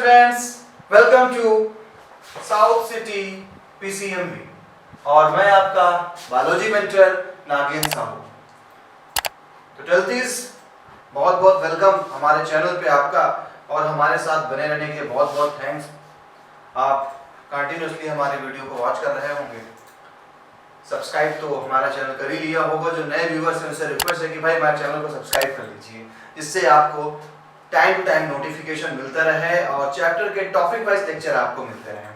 Friends, welcome to South City PCMB और मैं आपका बायोलॉजी मेंटर नागेंद्र साहू। तो ट्वेल्थीज बहुत बहुत वेलकम हमारे चैनल पे आपका और हमारे साथ बने रहने के बहुत बहुत थैंक्स। आप कंटिन्यूसली हमारे वीडियो को वॉच कर रहे होंगे। सब्सक्राइब तो हमारा चैनल कर ही लिया होगा। जो नए व्यूअर्स हैं उनसे रिक्वेस्ट है कि भाई हमारे चैनल को सब्सक्राइब कर लीजिए, जिससे आपको टाइम टू टाइम नोटिफिकेशन मिलता रहे और चैप्टर के टॉपिक वाइज लेक्चर आपको मिलते रहे।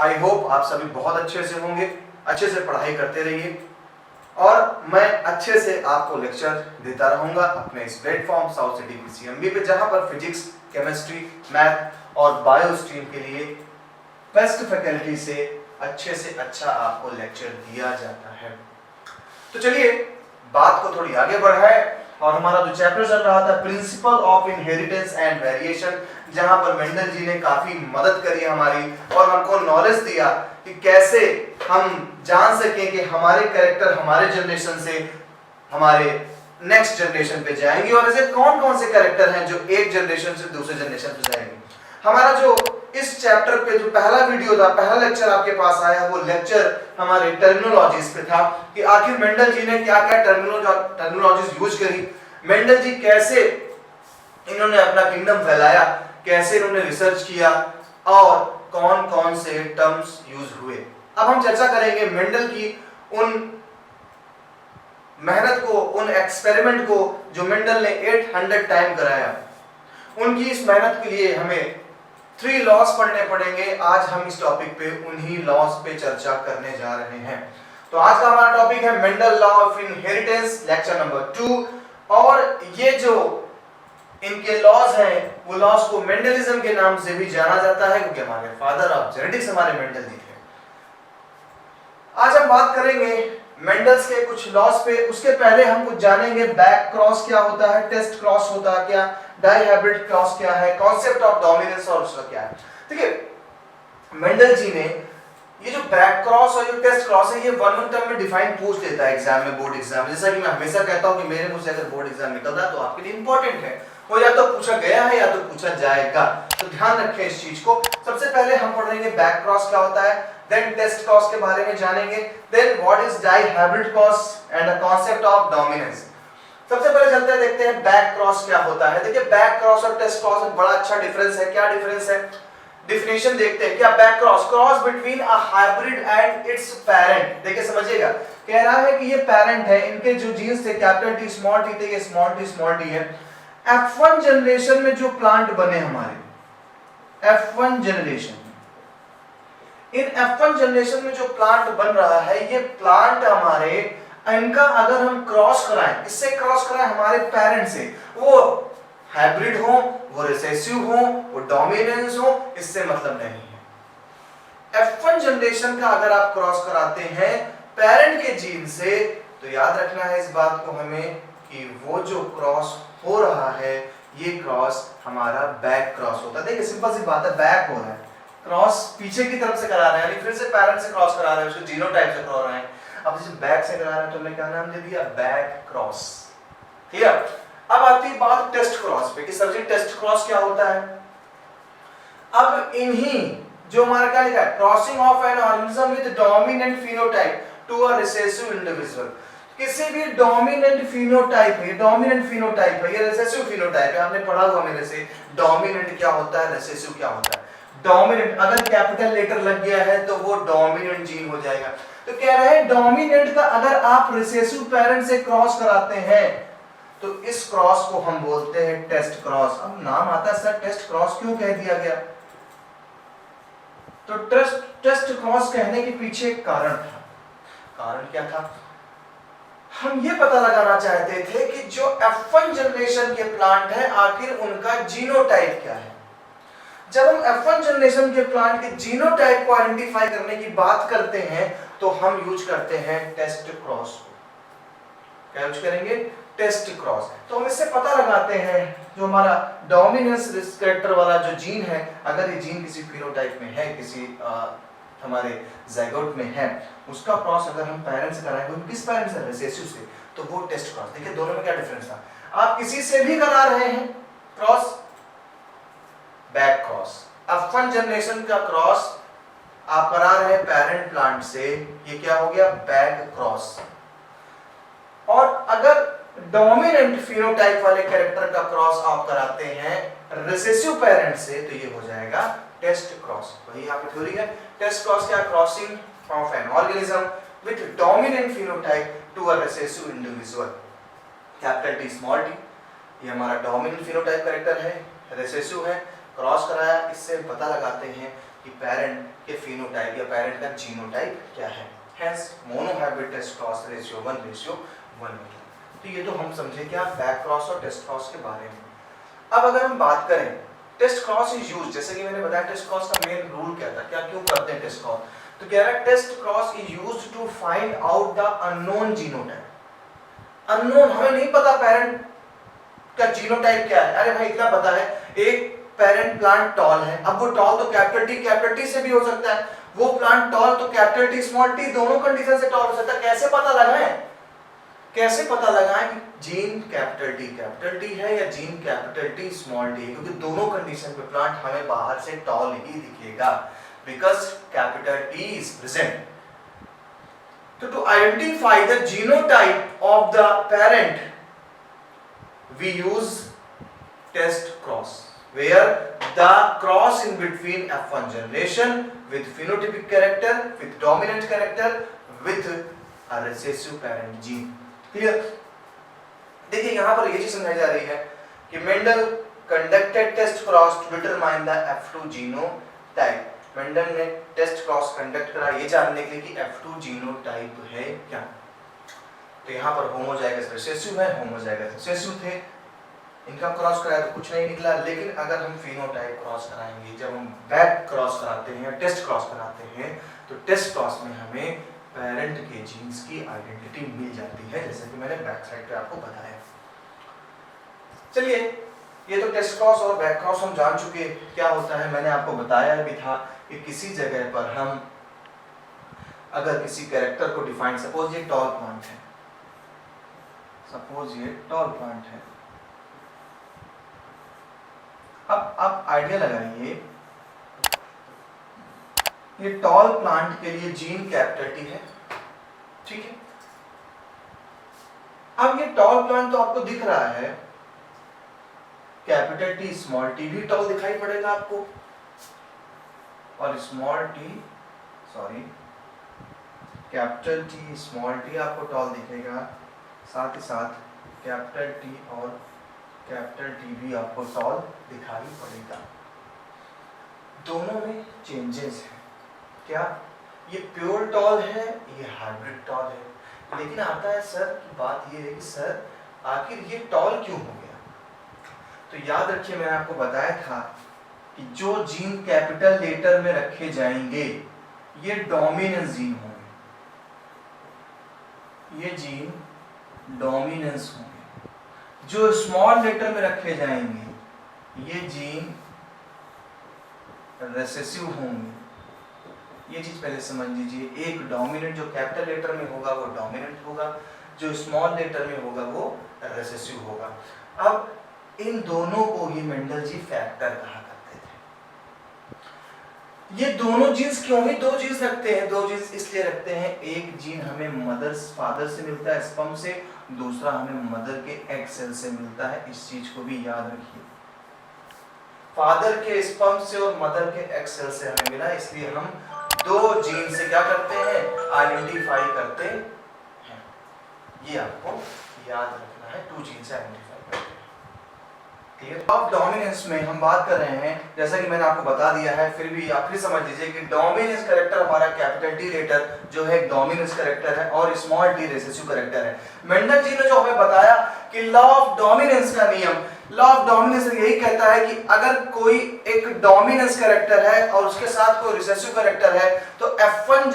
आई होप आप सभी बहुत अच्छे से होंगे, अच्छे से पढ़ाई करते रहिए और मैं अच्छे से आपको लेक्चर देता रहूंगा अपने इस प्लेटफॉर्म साउथ सिटी पीसीएमबी पे, जहां पर फिजिक्स, केमिस्ट्री, मैथ और बायो स्ट्रीम के लिए बेस्ट फैकल्टी से अच्छा आपको लेक्चर दिया जाता है। तो चलिए बात को थोड़ी आगे बढ़ाएं और हमारा जो चैप्टर चल रहा था principle of inheritance and variation, जहां पर मेंडल जी ने काफी मदद करी हमारी और हमको नॉलेज दिया कि कैसे हम जान सकें कि हमारे कैरेक्टर हमारे जनरेशन से हमारे नेक्स्ट जनरेशन पे जाएंगे और ऐसे कौन कौन से कैरेक्टर हैं जो एक जनरेशन से दूसरे जनरेशन पे जाएंगे। हमारा जो इस चैप्टर पे जो पहला वीडियो था, पहला लेक्चर आपके पास आया, वो लेक्चर हमारे टर्मिनोलॉजीज पे था कि आखिर मेंडल जी ने क्या क्या टर्मिनोलॉजीज यूज करी, मेंडल जी कैसे इन्होंने अपना किंगडम फैलाया, कैसे इन्होंने रिसर्च किया और कौन कौन से टर्म्स यूज हुए। अब हम चर्चा करेंगे मेंडल की उन मेहनत को, उन एक्सपेरिमेंट को जो मेंडल ने 800 टाइम कराया। उनकी इस मेहनत के लिए हमें 3 लॉस पढ़ने पड़ेंगे। आज हम इस टॉपिक पे उन्हीं लॉस पे चर्चा करने जा रहे हैं। तो आज का हमारा टॉपिक है Mendel law of inheritance, lecture number 2। और ये जो इनके लॉज हैं वो लॉज को मेंडलिज्म के नाम से भी जाना जाता है, क्योंकि हमारे फादर ऑफ जेनेटिक्स हमारे मेंडल जी थे। आज हम बात करेंगे मेंडल्स के कुछ लॉज पे। उसके पहले हम कुछ जानेंगे बैक क्रॉस क्या होता है, टेस्ट क्रॉस होता है क्या, डाइहाइब्रिड क्रॉस क्या है, कॉन्सेप्ट ऑफ डोमिनेंस और उसका क्या है। देखिए मेंडल जी ने ये जो बैक क्रॉस और जो टेस्ट क्रॉस है, ये वन टर्म में डिफाइन पूछ लेता है एग्जाम में, बोर्ड एग्जाम। जैसा कि मैं हमेशा कहता हूं कि मेरे मुंह से अगर बोर्ड एग्जाम निकलता है तो आपके लिए इंपॉर्टेंट है, वो या तो पूछा गया है या तो पूछा जाएगा। तो ध्यान रखें इस चीज को। सबसे पहले हम पढ़ेंगे बैक क्रॉस क्या होता है, देन टेस्ट क्रॉस के बारे में जानेंगे, then what is dihybrid cross and the concept of dominance. सबसे पहले चलते हैं, देखते हैं बैक क्रॉस क्या होता है। देखिए बैक क्रॉस और टेस्ट क्रॉस में बड़ा अच्छा डिफरेंस है। क्या डिफरेंस है, डिफिनेशन देखते हैं। क्या back cross, cross between a hybrid and it's parent. देखिए समझिएगा, कह रहा है कि ये पेरेंट है, इनके जो जीन्स थे कैपिटल टी स्मॉल टी थे, ये स्मॉल टी है। F1 जनरेशन में जो प्लांट बने हमारे F1 जनरेशन में, इन F1 जनरेशन में जो प्लांट बन रहा है, ये प्लांट हमारे इनका अगर हम क्रॉस कराएं, इससे क्रॉस कराएं हमारे पेरेंट से, वो हाइब्रिड हो, वो रिसेसिव हो, वो डोमिनेंस हो, इससे मतलब नहीं है। F1 जनरेशन का अगर आप क्रॉस कराते हैं पेरेंट के जीन से, तो याद रखना है इस बात को हमें कि वो जो क्रॉस हो रहा है, ये क्रॉस हमारा बैक क्रॉस होता है। देखिए सिंपल सी बात है, बैक हो रहा है, क्रॉस पीछे की तरफ से करा रहे हैं, यानी फिर से पेरेंट से क्रॉस करा रहे हैं, उसको जीनोटाइप से करा रहे हैं। अब जैसे बैक से करा रहे हैं तो हमने क्या नाम दे दिया, बैक क्रॉस। ठीक है, अब आती है बात टेस्ट क्रॉस पे कि सब्जी टेस्ट क्रॉस क्या होता है। अब इन्हीं जो हमारा क्या लिखा है, crossing of an organism with dominant phenotype to a recessive individual. किसी भी डोमिनेंट फिनोटाइप है, डोमिनेंट फिनोटाइप है, ये रिसेसिव फिनोटाइप है। आपने पढ़ा हुआ मेरे से डोमिनेंट क्या होता है, रिसेसिव क्या होता है। डोमिनेंट अगर कैपिटल लेटर लग गया है तो वो डोमिनेंट जीन हो जाएगा। तो कह रहे हैं डोमिनेंट का अगर आप रिसेसिव पेरेंट से क्रॉस कराते हैं तो इस क्रॉस को हम बोलते हैं टेस्ट क्रॉस। अब नाम आता है सर टेस्ट क्रॉस क्यों कह दिया गया, तो टेस्ट क्रॉस कहने के पीछे एक कारण था। कारण क्या था, हम ये पता लगाना चाहते थे कि जो F1 जनरेशन के प्लांट है आखिर उनका जीनोटाइप क्या है। जब हम F1 जनरेशन के प्लांट के जीनोटाइप को आइडेंटिफाई करने की बात करते हैं तो हम यूज करते हैं टेस्ट क्रॉस को। क्या यूज करेंगे, टेस्ट क्रॉस। तो हम इससे पता लगाते हैं जो हमारा डोमिनेंस कैरेक्टर वाला जो जीन है, अगर ये जीन किसी फिनोटाइप में है, किसी हमारे ज़ाइगोट में है, उसका क्रॉस अगर हम पेरेंट से कराएंगे, किस पेरेंट से, रिसेसिव से, तो वो टेस्ट क्रॉस। देखिए दोनों में क्या डिफरेंस था। आप किसी से भी करा रहे हैं cross, back cross, F1 generation का क्रॉस आप करा रहे हैं पेरेंट प्लांट से, ये क्या हो गया, बैक क्रॉस। और अगर डोमिनेंट फिनोटाइप वाले कैरेक्टर का क्रॉस आप कराते हैं रिसेसिव पेरेंट से, तो ये हो जाएगा टेस्ट क्रॉस। वही यहाँ पे थ्योरी है। टेस्ट क्रॉस क्या, crossing of an organism with dominant phenotype to a recessive individual, capital T small T. ये हमारा डोमिनेंट फिनोटाइप कैरेक्टर है, रिसेसिव है, क्रॉस कराया, इससे पता लगाते हैं कि पेरेंट के फिनोटाइप या पेरेंट का जीनोटाइप क्या है। Hence monohybrid test cross ratio 1:1। तो ये तो हम समझे क्या, बैक क्रॉस और टेस्ट क्रॉस के बारे में। अब अगर हम बात करें टेस्ट क्रॉस इज यूज्ड, जैसे कि मैंने बताया टेस्ट क्रॉस का मेन रूल क्या था, क्या क्यों करते हैं टेस्ट क्रॉस, तो कह रहा है test cross is used to find out the unknown genotype. Unknown, हमें नहीं पता पेरेंट का जीनोटाइप क्या है। अरे भाई इतना पता है, एक पेरेंट प्लांट टॉल है, अब वो टॉल तो कैपिटल टी से भी हो सकता है, वो प्लांट टॉल तो कैपिटल टी स्मॉल टी दोनों कंडीशन से टॉल हो सकता है। कैसे पता लगाएं, कैसे पता लगाएं कि जीन कैपिटल टी है या gene capital T small T है, क्योंकि दोनों कंडीशन पे प्लांट हमें बाहर से टॉल ही दिखेगा, because capital T is present. तो to identify the genotype of the parent we use test cross where the cross in between F1 generation with phenotypic character with dominant character with a recessive parent gene। clear? देखिए यहाँ पर ये चीज समझाई जा रही है कि Mendel conducted test cross to determine the F2 genotype। Mendel ने टेस्ट क्रॉस कंडक्ट करा ये जानने के लिए कि F2 जीनोटाइप है क्या। तो यहाँ पर होमोजाइगस रिसेसिव है, होमोजाइगस रिसेसिव थे, इनका क्रॉस कराया तो कुछ नहीं निकला। लेकिन अगर हम फिनोटाइप क्रॉस कराएंगे, जब हम बैक क्रॉस कराते हैं, टेस्ट क्रॉस कराते हैं, तो टेस्ट क्रॉस में हमें पेरेंट के जीन्स की आइडेंटिटी मिल जाती है, जैसे कि मैंने बैक साइड पे आपको बताया। चलिए, ये तो टेस्ट क्रॉस और बैक क्रॉस हम जान चुके क्या होता है। मैंने आपको बताया भी था कि किसी जगह पर हम अगर किसी कैरेक्टर को डिफाइन, सपोज ये टॉल प्लांट है, सपोज ये टॉल प्लांट है, अब आप आइडिया लगाइए, ये टॉल प्लांट के लिए जीन कैपिटल टी है, ठीक है। अब ये टॉल प्लांट तो आपको दिख रहा है, कैपिटल टी स्मॉल टी भी टॉल दिखाई पड़ेगा आपको, और small T, sorry capital T small T आपको टॉल दिखेगा, साथ ही साथ कैपिटल टी और कैपिटल टी भी आपको टॉल दिखाई पड़ेगा। दोनों में चेंजेस हैं क्या, ये प्योर टॉल है, ये हाइब्रिड टॉल है। लेकिन आता है सर की बात ये है कि सर आखिर ये टॉल क्यों हो गया। तो याद रखिए, मैंने आपको बताया था कि जो जीन कैपिटल लेटर में रखे जाएंगे ये डोमिनेंस जीन होंगे, ये जीन डोमिनेंस होंगे। जो स्मॉल लेटर में रखे जाएंगे ये जीन रिसेसिव होंगे। ये चीज पहले समझ लीजिए, एक डोमिनेंट जो कैपिटल लेटर में होगा वो डोमिनेंट होगा, जो स्मॉल लेटर में होगा वो रिसेसिव होगा। अब इन दोनों को ही मेंडल जी फैक्टर कहा करते थे। ये दोनों जीन्स क्यों ही दो जीन्स रखते हैं, दो जीन्स इसलिए रखते हैं, एक जीन हमें मदर फादर से मिलता है स्पर्म से, दूसरा हमें मदर के एग सेल से मिलता है। इस चीज को भी याद रखिए, फादर के स्पर्म से और मदर के एग सेल से हमें मिला, इसलिए हम दो जीन से क्या करते हैं, आइडेंटिफाई करते हैं। ये आपको याद रखना है, टू जीन से आइडेंटिफाई करते हैं। ऑफ डोमिनेंस में हम बात कर रहे हैं, जैसा कि मैंने आपको बता दिया है, फिर भी आप फिर समझ लीजिए कि डोमिनेंस कैरेक्टर हमारा कैपिटल टी लेटर जो है एक डोमिनेंस कैरेक्टर है और स्मॉल टी रिसेसिव कैरेक्टर है। मेंडल जी ने जो हमें बताया कि लॉ ऑफ डोमिनेंस का नियम, लॉ ऑफ डोमिनेंस यही कहता है कि अगर कोई एक डोमिनेंस कैरेक्टर है और उसके साथ कोई रिसेसिव कैरेक्टर है तो F1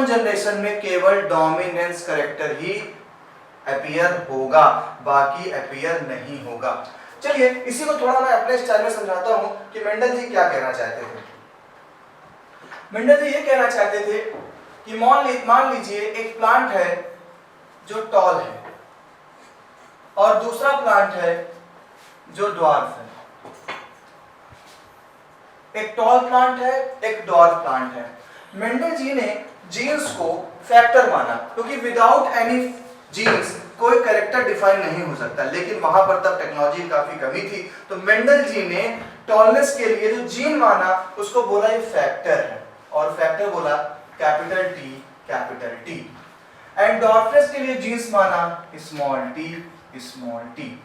जनरेशन में केवल डोमिनेंस कैरेक्टर ही अपीयर होगा, बाकी अपीयर नहीं होगा। चलिए इसी को थोड़ा मैं अपने स्टाइल में समझाता हूं कि मेंडल जी क्या कहना चाहते थे। मेंडल जी ये कहना चाहते थे कि मान लीजिए एक प्लांट है जो टॉल है और दूसरा प्लांट है जो ड्वार्फ है। एक टॉल प्लांट है, एक डॉर्फ प्लांट है। मेंडल जी ने जीन्स को फैक्टर माना क्योंकि विदाउट एनी जीन्स कोई कैरेक्टर डिफाइन नहीं हो सकता, लेकिन वहां पर तब टेक्नोलॉजी की काफी कमी थी, तो मेंडल जी ने टॉलनेस के लिए जो जीन माना उसको बोला ये फैक्टर है, और फैक्टर बोला कैपिटल टी, एंड डॉर्फनेस के लिए जीन्स माना स्मॉल टी।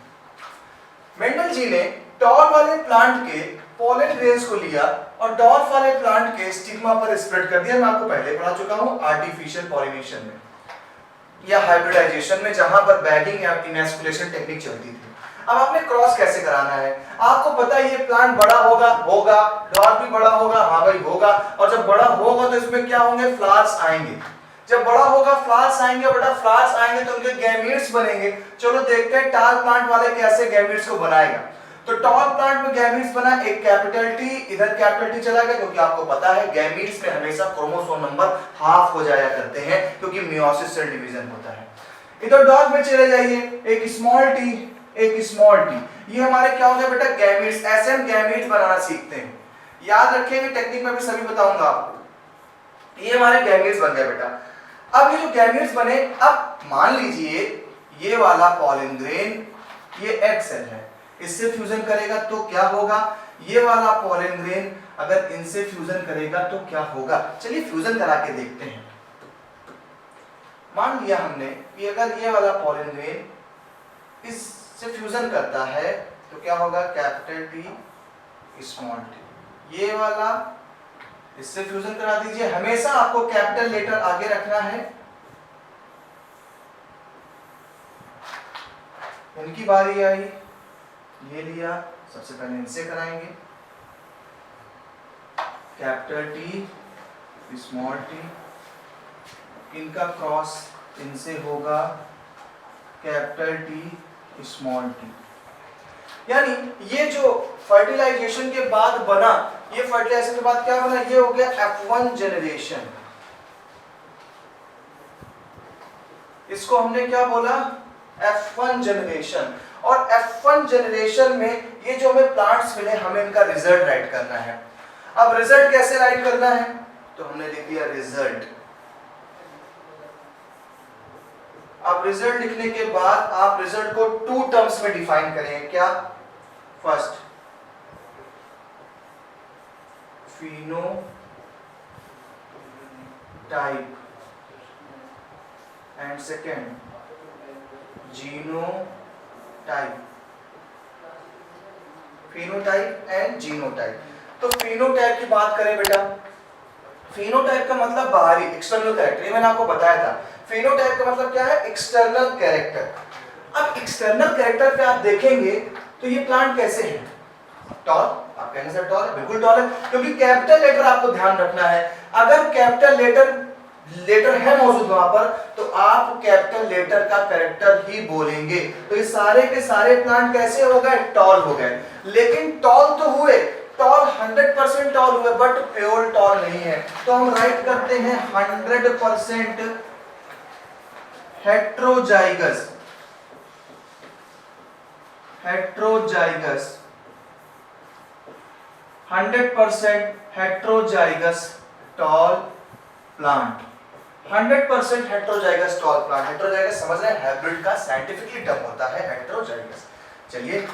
मेंडल जी ने टॉल वाले प्लांट के पोलन ग्रेन्स को लिया और डॉर्फ वाले प्लांट के स्टिग्मा पर स्प्रेड कर दिया। मैं आपको पहले पढ़ा चुका हूं आर्टिफिशियल पॉलिनेशन में या हाइब्रिडाइजेशन में, जहां पर बैगिंग या इनेस्कुलेशन टेक्निक चलती थी। अब आपने क्रॉस कैसे कराना है, आपको पता है ये प्लांट बड़ा होगा, डॉर्फ भी बड़ा होगा, हाँ भाई होगा, और जब बड़ा होगा तो इसमें क्या होंगे, फ्लावर्स आएंगे। जब बड़ा होगा फ्लावर्स आएंगे, बेटा फ्लावर्स आएंगे तो उनके गैमीट्स बनेंगे। चलो देखते हैं टॉल प्लांट वाले कैसे गैमीट्स को बनाएगा। तो टॉल प्लांट में गैमीट्स बना एक कैपिटल टी, इधर कैपिटल टी चला गया, क्योंकि आपको पता है गैमीट्स में हमेशा क्रोमोसोम नंबर हाफ हो जाया करते हैं क्योंकि मियोसिस सेल डिवीजन होता है। इधर डॉग में चले जाइए, एक स्मॉल टी, ये हमारे क्या हो गया बेटा, गैमीट्स। ऐसे हम गैमीट्स बनाना सीखते हैं, याद रखिएगा, टेक्निक में भी सभी बताऊंगा आपको। ये हमारे गैमीट्स बन गए बेटा। अब ये जो गैमीट्स बने, अब मान लीजिए ये वाला पॉलन ग्रेन ये एग सेल है, इससे फ्यूजन करेगा तो क्या होगा, ये वाला पॉलन ग्रेन अगर इनसे फ्यूजन करेगा तो क्या होगा। चलिए फ्यूजन करा के देखते हैं। मान लिया हमने कि अगर ये वाला पॉलन ग्रेन इससे फ्यूजन करता है तो क्या होगा, कैपिटल टी स्मॉल टी। ये वाला इससे फ्यूजन करा दीजिए, हमेशा आपको कैपिटल लेटर आगे रखना है। इनकी बारी आई, ये लिया, सबसे पहले इनसे कराएंगे, कैपिटल टी स्मॉल टी, इनका क्रॉस इनसे होगा, कैपिटल टी स्मॉल टी। यानी ये जो फर्टिलाइजेशन के बाद बना, ये फर्टिलाइजेशन के बाद क्या बना, ये हो गया F1 जनरेशन। इसको हमने क्या बोला, F1 जनरेशन। और F1 जनरेशन में ये जो हमें प्लांट्स मिले, हमें इनका रिजल्ट राइट करना है। अब रिजल्ट कैसे राइट करना है, तो हमने लिख दिया रिजल्ट। अब रिजल्ट लिखने के बाद आप रिजल्ट को 2 टर्म्स में डिफाइन करेंगे। क्या, first phenotype and second genotype। phenotype and genotype। तो phenotype की बात करें बेटा, phenotype का मतलब बाहरी एक्सटर्नल कैरेक्टर, ये मैंने आपको बताया था। phenotype का मतलब क्या है, एक्सटर्नल कैरेक्टर। अब एक्सटर्नल कैरेक्टर पे आप देखेंगे तो ये प्लांट कैसे है, टॉल। आप कहने से टॉल है, बिल्कुल टॉल है, क्योंकि कैपिटल लेटर आपको ध्यान रखना है। अगर कैपिटल लेटर है मौजूद वहां पर, तो आप कैपिटल लेटर का कैरेक्टर ही बोलेंगे। तो ये सारे के सारे प्लांट कैसे हो गए, टॉल हो गए। लेकिन टॉल तो हुए, टॉल 100% टॉल हुए, बट प्योर टॉल नहीं है। तो हम राइट करते हैं 100% heterozygous. 100% heterozygous tall plant. 100% heterozygous tall plant. Heterozygous समझ रहे हैं, हाइब्रिड का साइंटिफिकली टर्म होता है हेट्रोजाइगस। चलिए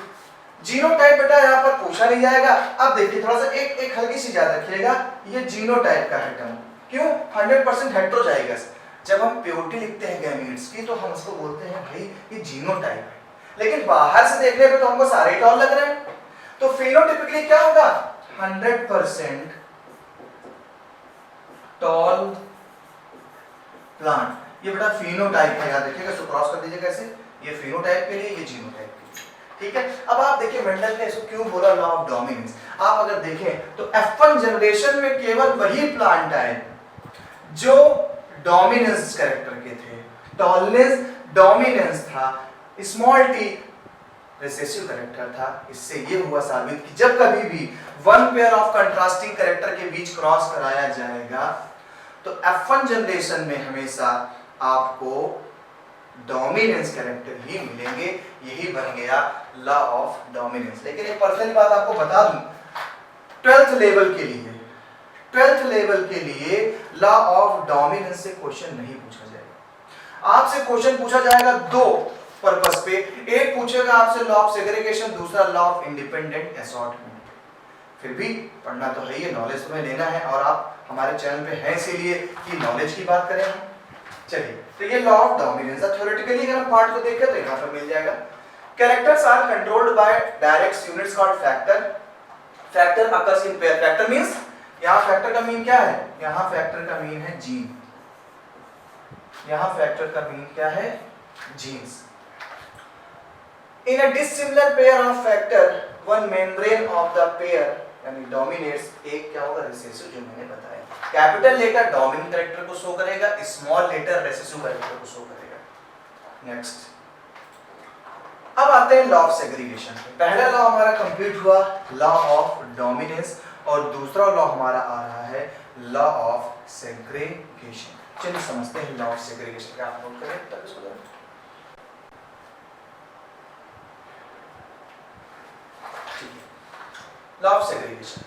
जीनोटाइप बेटा यहाँ पर पूछा नहीं जाएगा। अब देखिए थोड़ा सा एक हल्की सी याद रखिएगा, ये जीनोटाइप का है टर्म। क्यों 100% हेट्रोजाइगस। जब हम प्योरिटी लिखते हैं गैमीट्स की तो हम उसको बोलते हैं भाई ये जीनोटाइप है, लेकिन बाहर से देखने पे तो हमको सारे टॉल लग रहे हैं। तो फेनोटाइपिकली क्या होगा, 100% टॉल प्लांट। ये बेटा फेनोटाइप है, याद रखिएगा। इसको क्रॉस कर दीजिए कैसे, ये फेनोटाइप के लिए, ये जीनोटाइप के लिए। ठीक है। अब आप देखिए मेंडल ने इसको क्यों बोला लॉ ऑफ डोमिनेंस। आप अगर देखें तो F1 जनरेशन में केवल वही प्लांट आए जो डोमिनेंस कैरेक्टर के थे। टॉलनेस डोमिनेंस था, स्मॉल टी रिसेसिव कैरेक्टर था। इससे ये हुआ साबित कि जब कभी भी one pair of contrasting character के बीच क्रॉस कराया जाएगा तो F1 जनरेशन में हमेशा आपको डोमिनेंस कैरेक्टर ही मिलेंगे। यही बन गया लॉ ऑफ डोमिनेंस। लेकिन एक पर्सनल बात आपको बता दूं, ट्वेल्थ लेवल के लिए लॉ ऑफ डोमिनेंस से क्वेश्चन नहीं पूछा जाएगा। आपसे क्वेश्चन पूछा जाएगा दो पर्पस पे, एक पूछेगा आपसे लॉ ऑफ सेग्रीगेशन, दूसरा लॉ ऑफ इंडिपेंडेंट असॉर्टमेंट। फिर भी पढ़ना तो है ही, नॉलेज तुम्हें लेना है और आप हमारे चैनल पे हैं इसीलिए कि नॉलेज की बात करें हम। चलिए, तो ये लॉ ऑफ डोमिनेंस है। थ्योरेटिकली अगर हम पार्ट को देखें तो यहाँ पर मिल जाएगा। Characters are controlled by direct units called factor. Factor occurs in pair. Factor means, यहाँ फैक्टर का मीन क्या है? यहाँ फैक्टर का मीन है जीन। यहाँ फैक्टर का मीन क्या है? Jeans. In a dissimilar pair of factor, one membrane of the pair यानी dominates, एक क्या होगा? रिसेसिव, जो मैंने बताया। कैपिटल लेटर डोमिनेंट कैरेक्टर को शो करेगा, स्मॉल लेटर रिसेसिव कैरेक्टर को शो करेगा। नेक्स्ट, अब आते हैं लॉ ऑफ सेग्रीगेशन पे। पहला लॉ हमारा कंप्लीट हुआ, लॉ ऑफ डोमिनेंस, और दूसरा लॉ हमारा आ रहा है लॉ ऑफ सेग्रीगेशन। चलिए समझते हैं लॉ ऑफ सेग्रीगेशन क्या। आप नोट करें तब इसको। लॉ ऑफ सेग्रीगेशन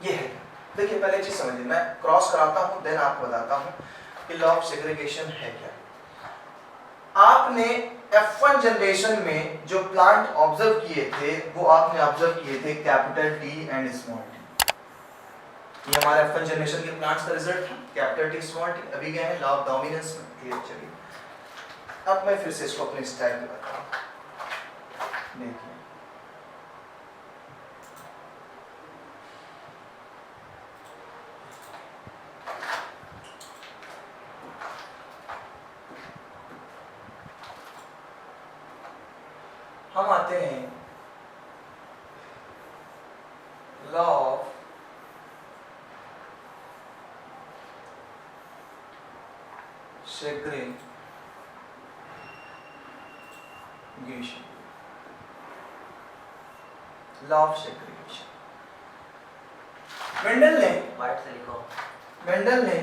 ये है। देखिए पहले चीज समझिए, मैं क्रॉस कराता हूं देन आपको बताता हूं कि लॉ ऑफ सेग्रीगेशन है क्या। आपने F1 जनरेशन में जो प्लांट ऑब्जर्व किए थे वो आपने ऑब्जर्व किए थे capital T and small T. ये हमारे F1 जनरेशन के प्लांट्स का रिजल्ट है, कैपिटल टी स्मॉल टी। अभी गए हैं लॉ ऑफ डोमिनेंस में। क्लियर? चलिए अब मैं फिर से इसको अपने स्टाइल में बताऊं। देखिए, हम आते हैं law of segregation. Law of segregation Mendel ने, वाइट से लिखो। मेंडल ने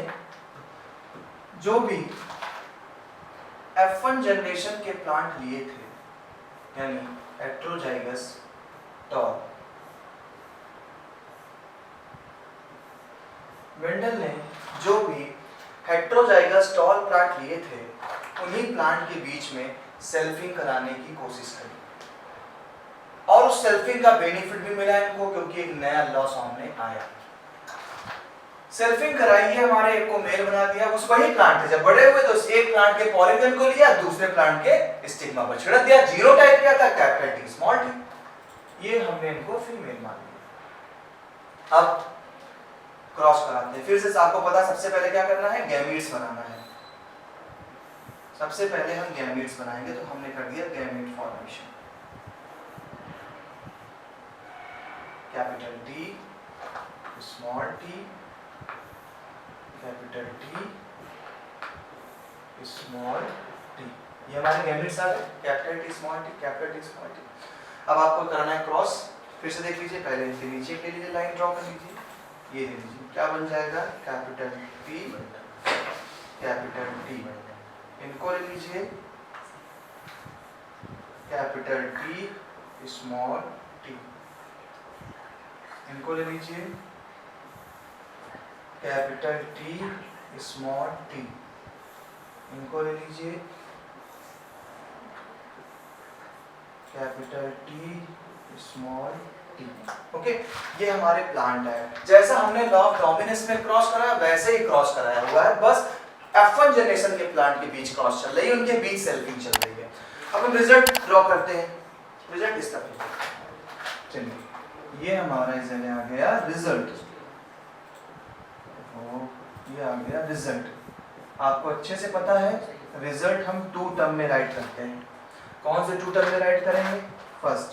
जो भी F1 जनरेशन के प्लांट लिए थे यानी हेटेरोजाइगस टॉल, मेंडल ने जो भी हेटेरोजाइगस टॉल प्लांट लिए थे उन्हीं प्लांट के बीच में सेल्फिंग कराने की कोशिश करी, और उस सेल्फिंग का बेनिफिट भी मिला इनको क्योंकि एक नया लॉ सामने आया। सेल्फिंग कराई है, हमारे एक को मेल बना दिया, उस वही प्लांट थे। जब बड़े हुए तो एक प्लांट के पॉलिगन को लिया, दूसरे प्लांट के स्टिग्मा पर छिड़क दिया। जीरो टाइप क्या था? Capital T small T. ये हमने इनको फीमेल मान लिया। अब क्रॉस कराते हैं फिर से। आपको पता सबसे पहले क्या करना है? गैमीट्स बनाना है। सबसे पहले हम गैमीट्स बनाएंगे, तो हमने कर दिया gamete formation. Capital T small T, capital T small T, ये हमारे गैमेट्स आ गए। Capital T small T, capital T small T. अब आपको करना है क्रॉस। फिर से देख लीजिए, पहले इनके नीचे ले लीजिए, लाइन ड्रॉ कर लीजिए, ये ले लीजिए, क्या बन जाएगा? Capital T, capital T. इनको ले लीजिए, कैपिटल टी स्मॉल टी। इनको ले लीजिए, कैपिटल टी स्मॉल टी। इनको ले लीजिए, capital T small T. Okay, ये हमारे प्लांट है। जैसा हमने लॉ ऑफ डोमिनेंस में क्रॉस कराया वैसे ही क्रॉस कराया हुआ है, बस F1 जनरेशन के प्लांट के बीच क्रॉस चल रही है, उनके बीच सेल्फिंग चल रही है। अब हम रिजल्ट ड्रॉ करते हैं। रिजल्ट इस तरह, चलिए ये हमारा इधर आ गया रिजल्ट, ये आ गया रिजल्ट। आपको अच्छे से पता है रिजल्ट हम 2 टर्म में राइट करते हैं। कौन से 2 टर्म में राइट करेंगे? First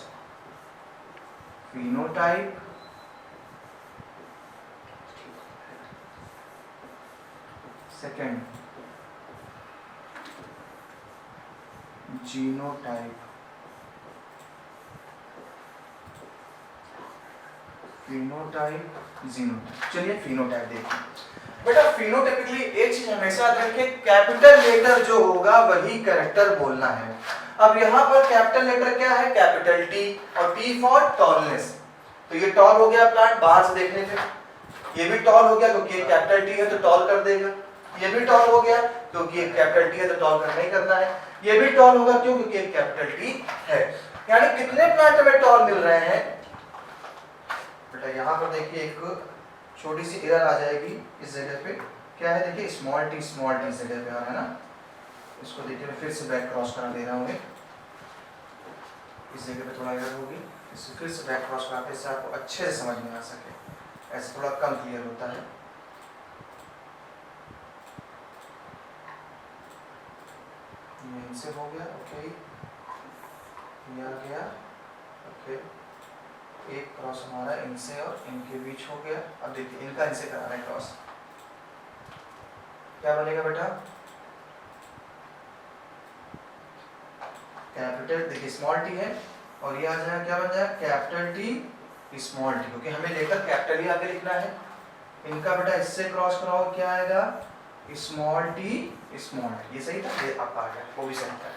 phenotype, second genotype, phenotype, genotype. चलिए फिनोटाइप देखिए बेटा। फिनोटाइपिकली एक चीज हमेशा याद रखिए, कैपिटल लेटर जो होगा वही कैरेक्टर बोलना है। अब यहाँ पर कैपिटल लेटर क्या है? कैपिटल टी, और टी फॉर टॉलनेस। तो ये टॉल हो गया प्लांट बाहर से देखने पे, ये भी टॉल हो गया क्योंकि ये कैपिटल टी है तो टॉल कर देगा, ये भी टॉल हो गया क्योंकि ये कैपिटल टी है तो टॉल करना ही करना है, ये भी टॉल होगा क्यों, क्योंकि एक कैपिटल टी है। यानी कितने प्लांट में टॉल मिल रहे हैं बेटा, यहाँ पर देखिए एक छोटी सी एरर आ जाएगी इस जगह पे, क्या है देखिए स्मॉल टी इस जगह पे आ रहा है ना, इसको देखिए मैं फिर से बैक क्रॉस करा दे रहा हूँ, इस जगह पे थोड़ा एरर होगी, इसे फिर से बैक क्रॉस कराते से आपको अच्छे से समझ में आ सके, ऐसे थोड़ा कम क्लियर होता है। ये इनसे हो गया, ओके, ये आ गया, ओके, एक क्रॉस हमारा इनसे और इनके बीच हो गया। अब देखिए इनका इनसे करा रहे हैं क्रॉस, क्या बनेगा बेटा, कैपिटल देखिए स्मॉल टी है और ये आ जाएगा क्या बन जाएगा कैपिटल टी स्मॉल टी, क्योंकि हमें लेकर कैपिटल ही आगे लिखना है। इनका बेटा इससे क्रॉस कराओ क्या आएगा स्मॉल टी, ये सही था, ये आपका आ गया, वो भी सही था।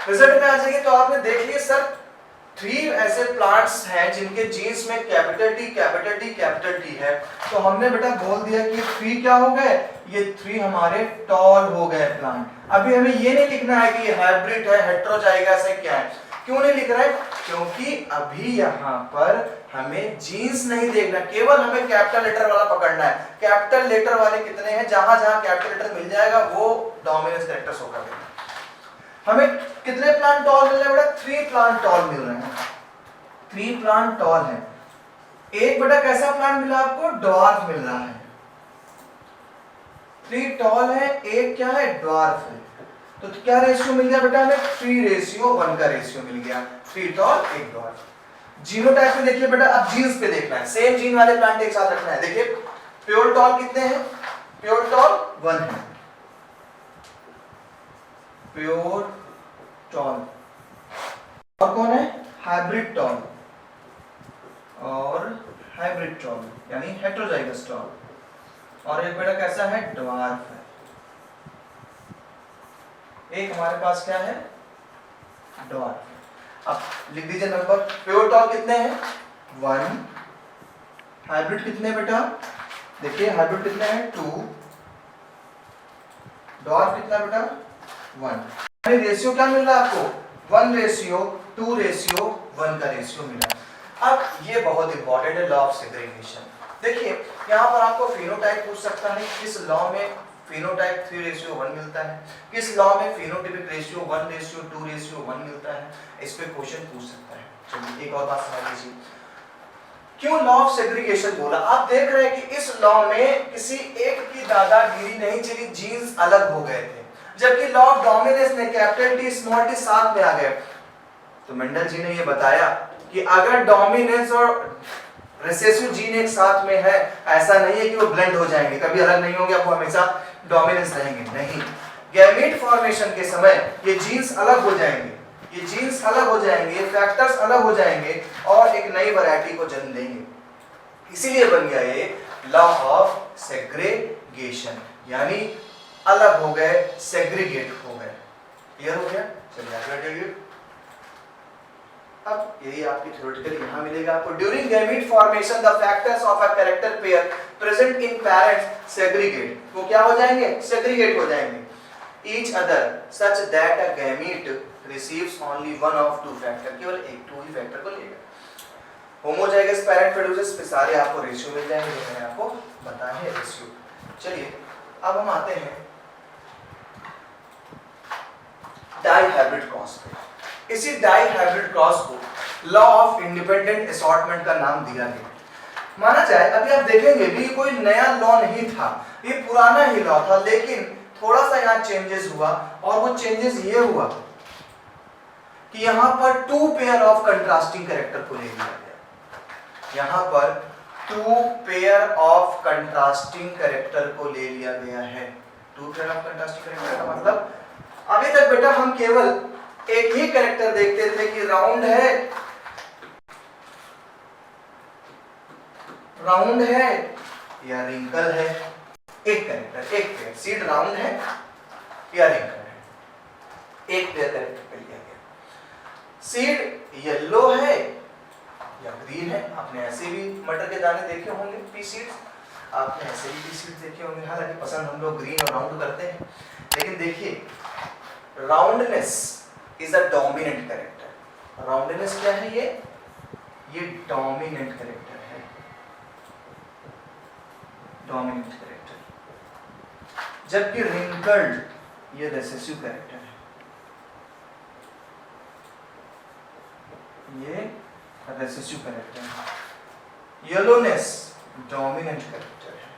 रिजल्ट में आ जाएंगे तो आपने देख लिया सर 3 ऐसे प्लांट्स हैं जिनके जीन्स में कैपिटल टी है, तो हमने बेटा बोल दिया कि 3 क्या हो गए, ये 3 हमारे टॉल हो गए प्लांट। अभी हमें ये नहीं लिखना है कि ये हाइब्रिड है, हेटेरोजाइगस है, क्या है, क्यों नहीं लिख रहा है, क्योंकि अभी यहाँ पर हमें जीन्स नहीं देखना, केवल हमें कैपिटल लेटर वाला पकड़ना है। कैपिटल लेटर वाले कितने हैं, जहां जहां कैपिटल लेटर मिल जाएगा वो डोमिनेंस कैरेक्टर्स होगा। हमें कितने प्लांट टॉल मिल रहे हैं बेटा, 3 प्लांट टॉल मिल रहे हैं, 3 प्लांट टॉल है। एक बेटा कैसा प्लांट मिला आपको, ड्वार्फ मिल रहा है, 3 टॉल है, एक क्या है ड्वार्फ है, तो क्या रेशियो मिल गया बेटा हमें 3:1 का रेशियो मिल गया, 3 टॉल 1 ड्वार्फ। जीनोटाइप में देखिए बेटा, अब जीन्स पे देखना है, सेम जीन वाले प्लांट एक साथ रखना है। देखिए प्योर टॉल कितने हैं, प्योर टॉल 1 है, प्योर टॉल, और कौन है हाइब्रिड टॉल, और हाइब्रिड टॉल यानी हेटेरोजाइगस टॉल, और एक बेटा कैसा है ड्वार्फ है। एक हमारे पास क्या है ड्वार्फ। अब लिख दीजिए नंबर, प्योर टॉल कितने हैं 1, हाइब्रिड कितने बेटा, देखिए हाइब्रिड कितने हैं 2, ड्वार्फ कितना बेटा 1। रेशियो क्या मिल रहा है आपको 1:2:1 का रेशियो मिला। अब ये बहुत इंपॉर्टेंट है लॉ ऑफ सेग्रीगेशन। देखिए यहाँ पर आपको फिनोटाइप पूछ सकता है, किस लॉ में फिनोटाइप 3:1 मिलता है, किस लॉ में फिनोटाइपिक रेशियो 1:2:1 मिलता है, इस पे क्वेश्चन पूछ सकता है। चलिए एक और बात समझ लीजिए, क्यों लॉ ऑफ सेग्रीगेशन बोला। आप देख रहे हैं कि इस लॉ में किसी एक की दादागिरी नहीं चली, जीन्स अलग हो गए थे, जबकि लॉ ऑफ डोमिनेंस में कैपिटल टी स्मॉल टी साथ में आ गए। तो मेंडल जी ने ये बताया कि अगर डोमिनेंस और रिसेसिव जीन एक साथ में है, ऐसा नहीं है कि वो ब्लेंड हो जाएंगे, कभी अलग नहीं होंगे, आपको हमेशा डोमिनेंस रहेंगे, नहीं, गैमीट फॉर्मेशन के समय ये जीन्स अलग हो जाएंगे, ये जीन्स अलग हो जाएंगे, फैक्टर्स अलग हो जाएंगे और एक नई वैरायटी को जन्म देंगे। इसीलिए बन गया ये लॉ ऑफ सेग्रीगेशन, यानी अलग हो गए, सेग्रीगेट हो गए। क्लियर हो गया, चलिए आगे बढ़िए। अब यही आपकी थ्योरेटिकली यहां मिलेगा आपको, during gamete formation the factors of a character pair present in parents segregate, वो क्या हो जाएंगे सेग्रीगेट हो जाएंगे each other such that a gamete receives only one of 2 factor, केवल एक 2 ही फैक्टर को लेगा। होमोजाइगस पेरेंट प्रोड्यूसेस पे सारे आपको रेशियो मिल जाएंगे जो मैंने आपको बताया है रेशियो। चलिए अब हम आते हैं डाई हाइब्रिड क्रॉस पे। इसी डाई हाइब्रिड क्रॉस को लॉ ऑफ इंडिपेंडेंट असॉर्टमेंट का नाम दिया गया। माना जाए अभी आप देखेंगे भी कोई नया लॉ नहीं था, ये पुराना ही लॉ था, लेकिन थोड़ा सा यहाँ चेंजेस हुआ, और वो चेंजेस ये हुआ कि यहाँ पर 2 पेयर ऑफ कंट्रास्टिंग कैरेक्टर को ले लिया गया। यहाँ पर 2 पेयर ऑफ कंट्रास्टिंग कैरेक्टर को ले लिया गया है। 2 पेयर ऑफ कंट्रास्टिंग कैरेक्टर का मतलब, अभी तक बेटा हम केवल एक ही कैरेक्टर देखते थे कि राउंड है या रिंकल है, एक कैरेक्टर, एक पेयर, सीड राउंड है या रिंकल है, एक पेयर कैरेक्टर पे लिया गया। सीड येलो है या ग्रीन है। आपने ऐसे भी मटर के दाने देखे होंगे, पी सीड्स, आपने ऐसे भी पी सीड्स देखे होंगे। हालांकि पसंद हम लोग ग्रीन और राउंड करते हैं, लेकिन देखिए roundness is a dominant character. Roundness क्या है? ये डोमिनेंट कैरेक्टर है, डोमिनेंट कैरेक्टर। जबकि रिंकल्ड ये रिसेसिव कैरेक्टर है, ये रिसेसिव कैरेक्टर है। येलोनेस डोमिनेंट कैरेक्टर है,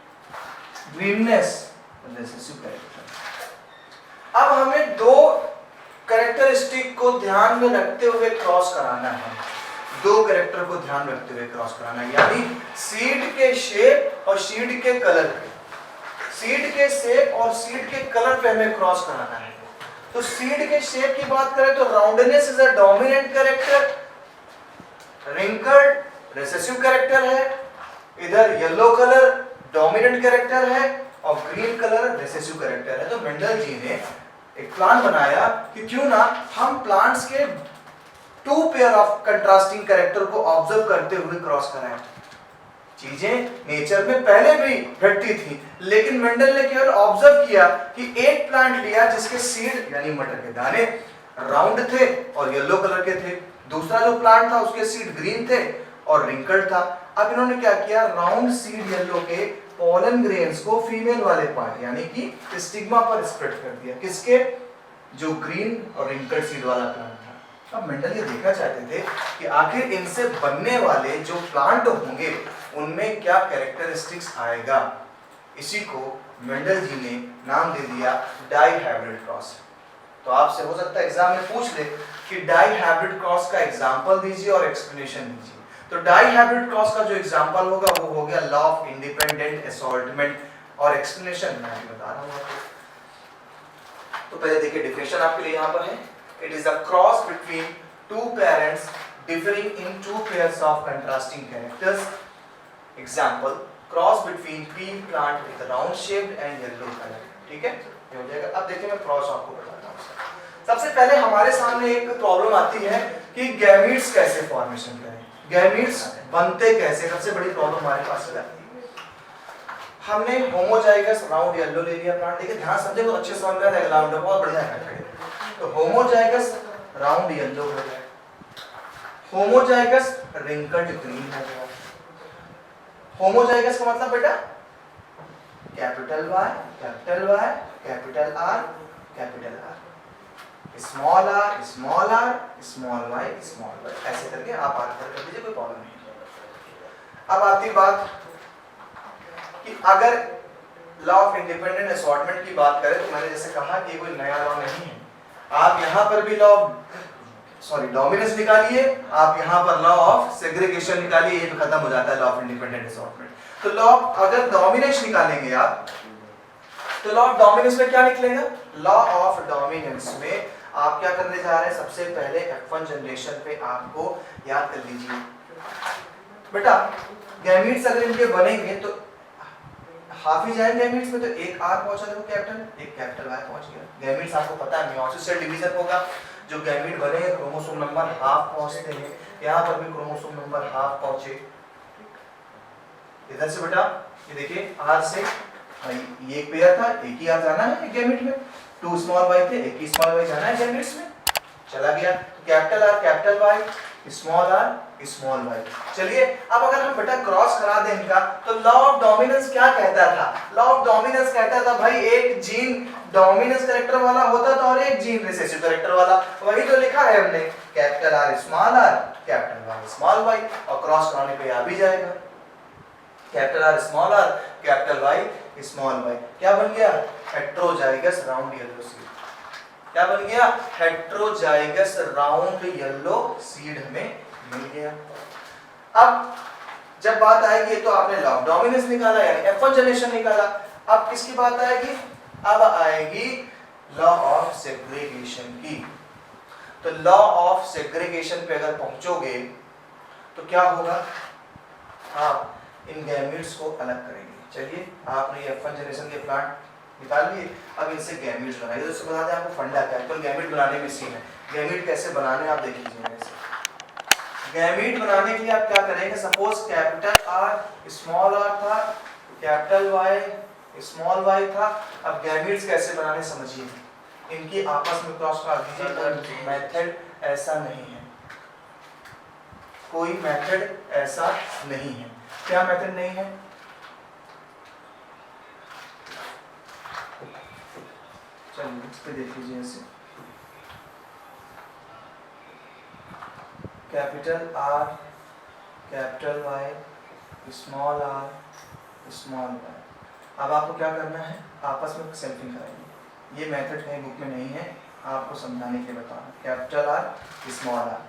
ग्रीननेस रिसेसिव कैरेक्टर है। अब हमें दो कैरेक्टरिस्टिक को ध्यान में रखते हुए क्रॉस कराना है, दो कैरेक्टर को ध्यान रखते हुए क्रॉस कराना है, यानी सीड के शेप और सीड के कलर पे, सीड के शेप और सीड के कलर पे हमें क्रॉस कराना है। तो सीड के शेप की बात करें तो roundness is a dominant character, wrinkled recessive character है, इधर येलो कलर डोमिनेंट कैरेक्टर है और ग्रीन कलर रिसेसिव कैरेक्टर है। तो मेंडल जी ने एक प्लान बनाया कि क्यों ना हम प्लांट्स के two pair of contrasting character को ऑब्जर्व करते हुए क्रॉस कराएं। चीजें नेचर में पहले भी घटती थी, लेकिन मेंडल ने केवल ऑब्जर्व किया कि एक प्लांट लिया जिसके सीड यानी मटर के दाने राउंड थे और येलो कलर के थे, दूसरा जो प्लांट था उसके सीड ग्रीन थे और रिंकल्ड था। अब इन्होंने क्या किया, राउंड सीड येलो के पोलन ग्रेन्स को फीमेल वाले पार्ट यानी कि स्टिग्मा पर स्प्रेड कर दिया, किसके? जो ग्रीन और रिंकल्ड सीड वाला प्लांट था। अब मेंडल ये देखना चाहते थे कि आखिर इनसे बनने वाले जो प्लांट होंगे उनमें क्या कैरेक्टरिस्टिक्स आएगा। इसी को मेंडल जी ने नाम दे दिया डाई हाइब्रिड क्रॉस। तो आपसे हो सकता है एग्जाम में पूछ ले कि डाई हाइब्रिड क्रॉस का एग्जांपल दीजिए और एक्सप्लेनेशन दीजिए। तो डाई हाइब्रिड क्रॉस का जो एग्जांपल होगा वो हो गया लॉ ऑफ इंडिपेंडेंट असॉर्टमेंट, और एक्सप्लेनेशन मैं अभी बता रहा हूं आपको। तो पहले देखिए डेफिनेशन आपके लिए यहां पर है, it is a cross between two parents differing in two pairs of contrasting characters. Example cross between P plant with round shaped and yellow colour. ठीक है, ये हो जाएगा। अब देखिए मैं क्रॉस आपको बताता हूं। सबसे पहले हमारे सामने एक प्रॉब्लम आती है कि गैमीट्स कैसे फॉर्मेशन करें, गैमीट्स बनते कैसे, सबसे बड़ी प्रॉब्लम हमारे पास हो जाती है। हमने होमोजाइगस राउंड येलो ले लिया प्लांट, देखिए ध्यान समझे तो अच्छे समझ में आएगा, राउंड बहुत बढ़िया है। तो होमोजाइगस राउंड येलो हो गया, होमोजाइगस रिंकल्ड ग्रीन हो गया। होमोजाइगस का मतलब बेटा capital Y capital Y capital R capital R, small R small R small Y, ऐसे करके आप आर कर दीजिए, कोई प्रॉब्लम नहीं। अब आती बात कि अगर लॉ ऑफ इंडिपेंडेंट असॉर्टमेंट की बात करें तो मैंने जैसे कहा कि कोई नया लॉ नहीं है। आप यहां पर भी लॉ डोमिनेंस निकालिए, आप यहां पर लॉ ऑफ सेग्रीगेशन निकालिए, ये तो खत्म हो जाता है लॉ ऑफ इंडिपेंडेंट असॉर्टमेंट। तो लॉ अगर डोमिनेंस निकालेंगे आप तो लॉ ऑफ डोमिनेंस में क्या निकलेगा? लॉ ऑफ डोमिनेंस में आप क्या करने जा रहे हैं, सबसे पहले F1 जनरेशन पे आपको याद कर लीजिए बेटा, गैमीट्स अगर इनके बनेंगे तो हाफ ही जाएंगे गैमीट्स में, तो एक आर पहुंचा देखो कैपिटल, एक कैपिटल वाई पहुंच गया। गैमीट्स आपको पता है मियोसिस से डिवीजन होगा, जो गैमीट बने क्रोमोसोम नंबर हाफ पहुंचते हैं, यहाँ पर भी क्रोमोसोम नंबर हाफ पहुंचे। इधर से बेटा ये देखिए आर से ये एक पेयर था, एक ही आर जाना है गैमीट में, 2 स्मॉल वाई थे, एक ही स्मॉल वाई जाना है गैमीट्स में, चला गया capital R capital Y small R small Y. चलिए अब अगर हम बेटा क्रॉस करा दें इनका तो लॉ ऑफ डोमिनेंस क्या कहता था? लॉ ऑफ डोमिनेंस कहता था भाई एक जीन डोमिनेंस कैरेक्टर वाला होता था और एक जीन रिसेसिव कैरेक्टर वाला, वही तो लिखा है हमने, capital R capital Y small Y, और क्रॉस कराने पे आ भी जाएगा capital R capital Y small Y. क्या बन गया? Heterozygous round yellow seed. क्या बन गया? हेट्रोजाइगस राउंड येलो सीड हमें मिल गया। अब जब बात आएगी तो आपने लॉ ऑफ डोमिनेंस निकाला यानी F1 जनरेशन निकाला, अब किसकी बात आएगी? अब आएगी लॉ ऑफ सेग्रीगेशन की। तो लॉ ऑफ सेग्रीगेशन पे अगर पहुंचोगे तो क्या होगा, आप इन गैमीट्स को अलग करेंगे। चलिए आपने ये F1 जनरेशन के प्लांट निकाल लिए, अब इनसे गैमीट्स बनाइए। तो बता दें आपको फंडा क्या है, तो गैमीट बनाने में सीन है, गैमीट कैसे बनाने आप देख लीजिए। गैमीट बनाने के लिए आप क्या करेंगे, suppose capital R small R था, कैपिटल वाई स्मॉल वाई था। अब गैमीट्स कैसे बनाने समझिए, इनकी आपस में क्रॉस करा दीजिए। मेथड ऐसा नहीं है, कोई मेथड ऐसा नहीं है। क्या मेथड नहीं है? चलिए इस पे देख लीजिए ऐसे, capital R capital Y small R small Y. अब आपको क्या करना है, आपस में सेल्फिंग कराइए। ये मेथड कहीं बुक में नहीं है, आपको समझाने के लिए बता रहा हूँ। कैपिटल आर स्मॉल आर,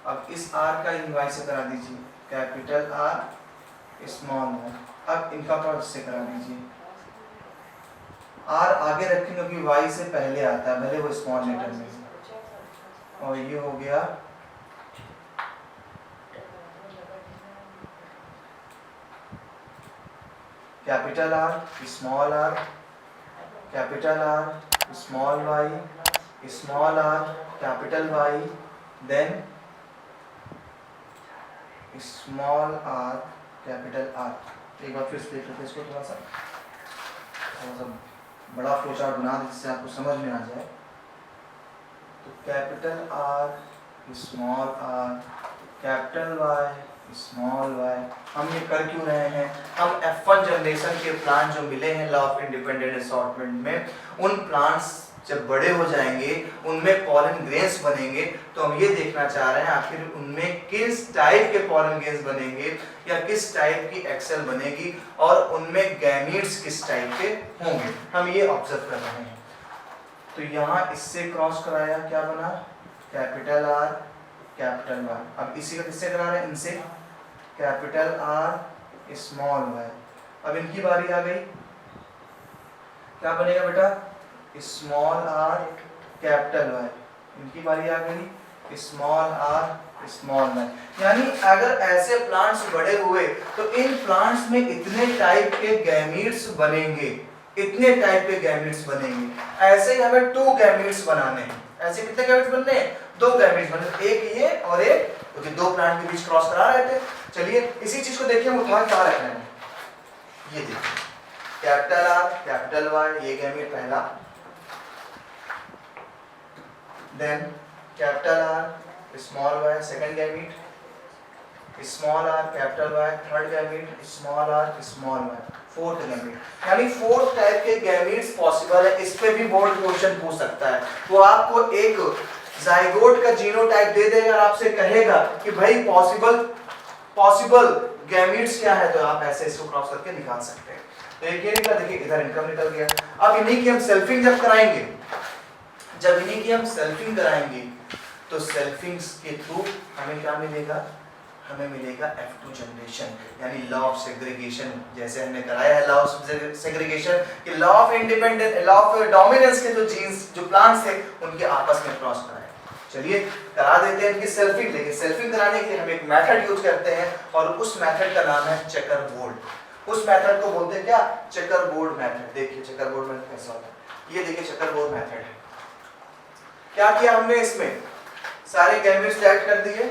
अब इस आर का इनवाई से करा दीजिए, कैपिटल आर स्मॉल आर। अब इनका क्रॉस से करा दीजिए। आर आगे रखेंगे क्योंकि वाई से पहले आता है, भले वो स्मॉल लेटर में। और ये हो गया capital R small R, capital R small Y small R capital Y, then small R capital R. एक बार फिर से देख लेते हैं इसको, थोड़ा सा बड़ा फ्लो चार्ट बना दें जिससे आपको समझ में आ जाए। तो capital R small R capital Y small Y. हम ये कर क्यों रहे हैं, हम F1 जनरेशन के प्लांट जो मिले हैं लॉ ऑफ इंडिपेंडेंट असॉर्टमेंट में, उन प्लांट्स जब बड़े हो जाएंगे उनमें पॉलन ग्रेन्स बनेंगे। तो हम ये देखना चाह रहे हैं आखिर उनमें किस टाइप के पॉलन ग्रेन्स बनेंगे या किस टाइप की एक्सेल बनेगी और उनमें गैमीट्स किस टाइप के होंगे, हम ये ऑब्जर्व कर रहे हैं। तो यहाँ इससे क्रॉस कराया, क्या बना, कैपिटल आर कैपिटल वाई। अब इसी का किससे करा रहे हैं, इनसे, कैपिटल आर स्मॉल वाई। अब इनकी बारी आ गई, क्या बनेगा बेटा, स्मॉल आर कैपिटल वाई। इनकी बारी आ गई, स्मॉल आर स्मॉल वाई। यानी अगर ऐसे प्लांट्स बड़े हुए तो इन प्लांट्स में इतने टाइप के गैमीट्स बनेंगे, इतने टाइप के गैमीट्स बनेंगे। ऐसे ही हमें 2 गैमीट्स बनाने हैं। ऐसे कितने गैमीट्स बनने हैं, 2 गैमीट्स बनने, एक ये और एक, क्योंकि 2 प्लांट के बीच क्रॉस करा रहे थे। चलिए इसी चीज को देखिए, हम उठा के कहाँ रख रहे हैं, ये देखिए, कैपिटल आर कैपिटल वाई, ये गैमीट पहला, then capital R small Y second gamete, small R capital Y third gamete, small R small Y fourth gamete. यानी 4 टाइप के गैमीट्स पॉसिबल है। इस पे भी बोर्ड क्वेश्चन पूछ सकता है। वो आपको एक जाइगोट का जीनोटाइप दे देगा और आपसे कहेगा कि भाई पॉसिबल गैमीट्स क्या है, तो आप ऐसे इसको क्रॉस करके निकाल सकते हैं। तो एक ये निकला, देखिए इधर इनकम निकल गया। अब इन्हीं की हम सेल्फिंग जब कराएंगे, जब इन्हीं की हम सेल्फिंग कराएंगे तो सेल्फिंग्स के थ्रू हमें क्या मिलेगा, हमें मिलेगा F2 जनरेशन, यानी लॉ ऑफ सेग्रीगेशन। जैसे हमने कराया है लॉ ऑफ सेग्रीगेशन कि law of independent, law of dominance के जो जीन्स जो प्लांट्स थे उनके आपस में क्रॉस कराया। चलिए करा देते हैं इनकी सेल्फिंग। लेकिन सेल्फिंग कराने के लिए हम एक मेथड यूज करते हैं और उस मेथड का नाम है चेकर बोर्ड। उस मेथड को बोलते हैं क्या, चेकर बोर्ड मेथड। देखिए चेकर बोर्ड मेथड कैसा होता है, ये देखिए चेकर बोर्ड मेथड है। क्या किया हमने, इसमें सारे गैमीट्स सेलेक्ट कर दिए।